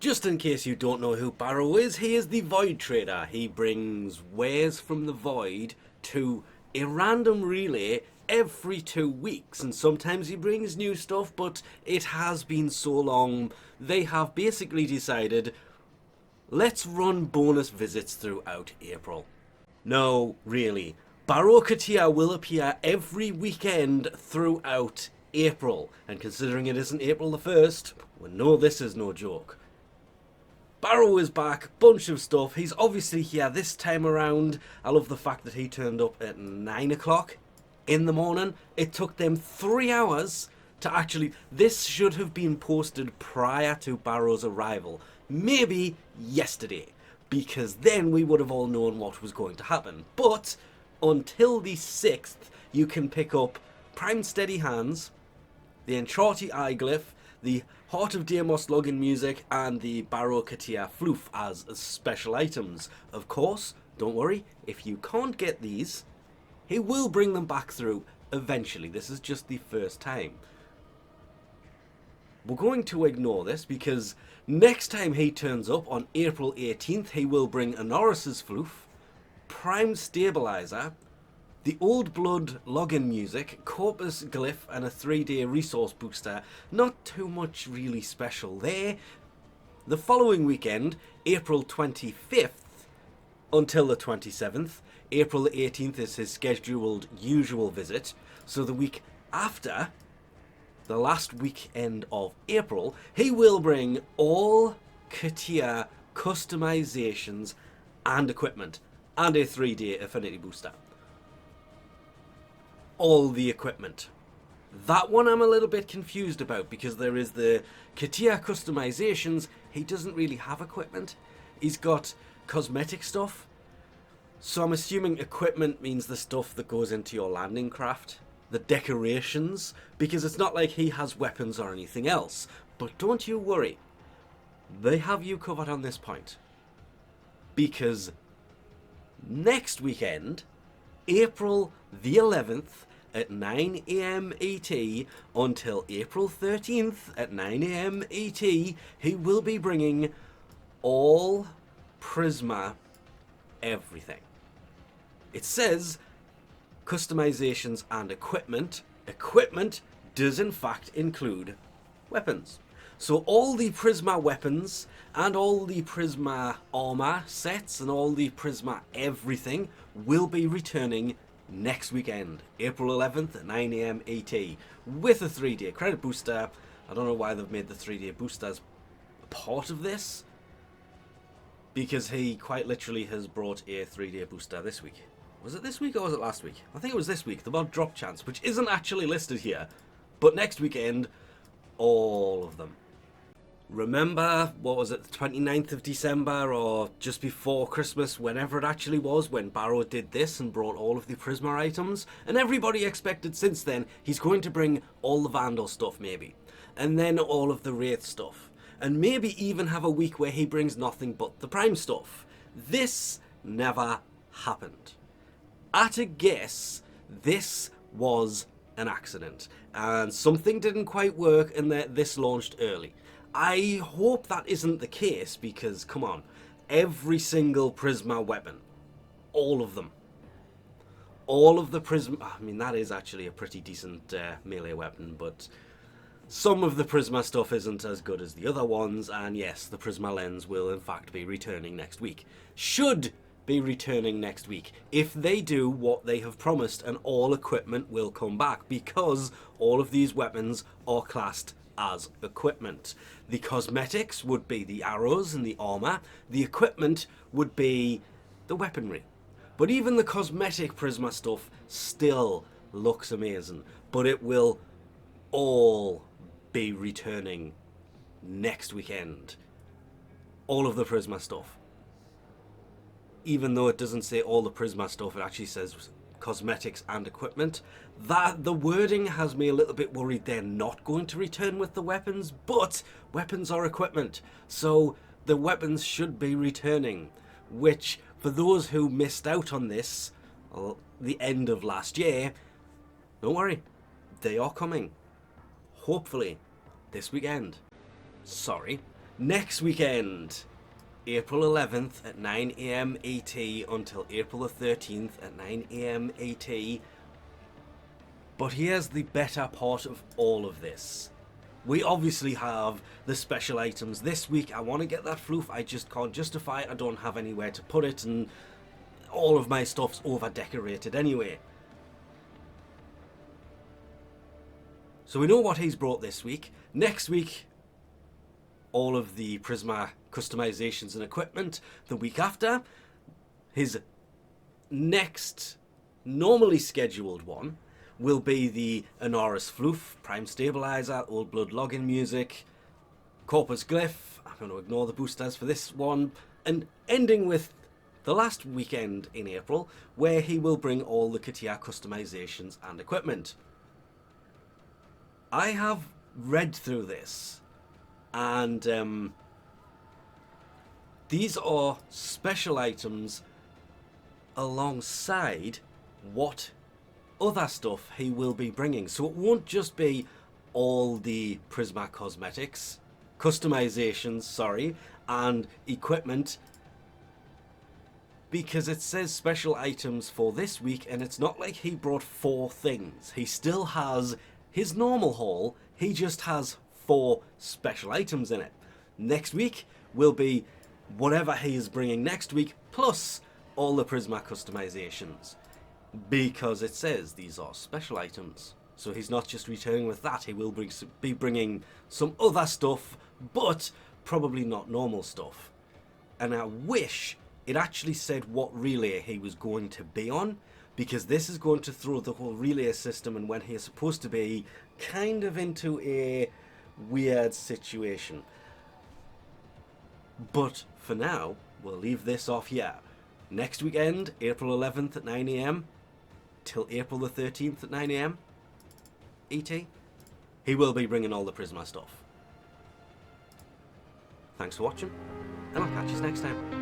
Just in case you don't know who Baro is, he is the Void Trader. He brings wares from the Void to a random relay every 2 weeks, and sometimes he brings new stuff, but it has been so long, they have basically decided, let's run bonus visits throughout April. No, really. Baro Katia will appear every weekend throughout April, and considering it isn't April the 1st, well, no, this is no joke. Baro is back, bunch of stuff. He's obviously here this time around. I love the fact that he turned up at 9 o'clock in the morning. It took them 3 hours to actually... This should have been posted prior to Baro's arrival. Maybe yesterday, because then we would have all known what was going to happen. But until the 6th, you can pick up Prime Steady Hands, the Entrati Eye Glyph, the Heart of Deimos login music, and the Baro Katia Floof as special items. Of course, don't worry, if you can't get these, he will bring them back through eventually. This is just the first time. We're going to ignore this because next time he turns up on April 18th, he will bring Inaros Floof, Prime Stabilizer, the Old Blood login music, Corpus Glyph, and a 3-day resource booster. Not too much really special there. The following weekend, April 25th until the 27th, April 18th is his scheduled usual visit. So the week after, the last weekend of April, he will bring all Katia customizations and equipment, and a 3-day Affinity Booster. All the equipment. That one I'm a little bit confused about, because there is the Katia customizations. He doesn't really have equipment. He's got cosmetic stuff. So I'm assuming equipment means the stuff that goes into your landing craft. The decorations. Because it's not like he has weapons or anything else. But don't you worry. They have you covered on this point. Because next weekend, April the 11th, at 9 AM ET until April 13th at 9 AM ET, he will be bringing all Prisma everything. It says customizations and equipment. Equipment does in fact include weapons. So all the Prisma weapons and all the Prisma armor sets and all the Prisma everything will be returning next weekend, April 11th at 9 AM ET, with a 3-day credit booster. I don't know why they've made the 3-day boosters part of this, because he quite literally has brought a 3-day booster this week. Was it this week or was it last week? I think it was this week, the mod drop chance, which isn't actually listed here, but next weekend, all of them. Remember, what was it, the 29th of December or just before Christmas, whenever it actually was, when Baro did this and brought all of the Prisma items? And everybody expected since then he's going to bring all the Vandal stuff maybe. And then all of the Wraith stuff. And maybe even have a week where he brings nothing but the Prime stuff. This never happened. At a guess, this was an accident. And something didn't quite work and that this launched early. I hope that isn't the case, because, come on, every single Prisma weapon, all of them, all of the Prisma, I mean, that is actually a pretty decent melee weapon, but some of the Prisma stuff isn't as good as the other ones, and yes, the Prisma lens will in fact be returning next week. Should be returning next week, if they do what they have promised, and all equipment will come back, because all of these weapons are classed as equipment. The cosmetics would be the arrows and the armor. The equipment would be the weaponry. But even the cosmetic Prisma stuff still looks amazing. But it will all be returning next weekend. All of the Prisma stuff. Even though it doesn't say all the Prisma stuff, it actually says cosmetics and equipment. That the wording has me a little bit worried they're not going to return with the weapons, but weapons are equipment, so the weapons should be returning, which for those who missed out on this the end of last year, don't worry, they are coming, hopefully this weekend. Sorry, Next weekend, April 11th at 9 AM ET until April the 13th at 9 AM ET. But here's the better part of all of this. We obviously have the special items this week. I want to get that floof, I just can't justify it. I don't have anywhere to put it, and all of my stuff's over decorated anyway. So we know what he's brought this week. Next week, all of the Prisma customizations and equipment. The week after, his next normally scheduled one will be the Inaros Floof, Prime Stabilizer, Old Blood Login Music, Corpus Glyph. I'm going to ignore the boosters for this one, and ending with the last weekend in April, where he will bring all the Katia customizations and equipment. I have read through this, and these are special items alongside what other stuff he will be bringing. So it won't just be all the Prisma cosmetics, customizations, sorry, and equipment, because it says special items for this week, and it's not like he brought 4 things. He still has his normal haul, he just has 4 special items in it. Next week will be whatever he is bringing next week, plus all the Prisma customizations, because it says these are special items. So he's not just returning with that, he will be bringing some other stuff, but probably not normal stuff. And I wish it actually said what relay he was going to be on, because this is going to throw the whole relay system and when he is supposed to be kind of into a weird situation. But for now, we'll leave this off here. Next weekend, April 11th at 9 AM till April the 13th at 9 AM ET, he will be bringing all the Prisma stuff. Thanks for watching, and I'll catch you next time.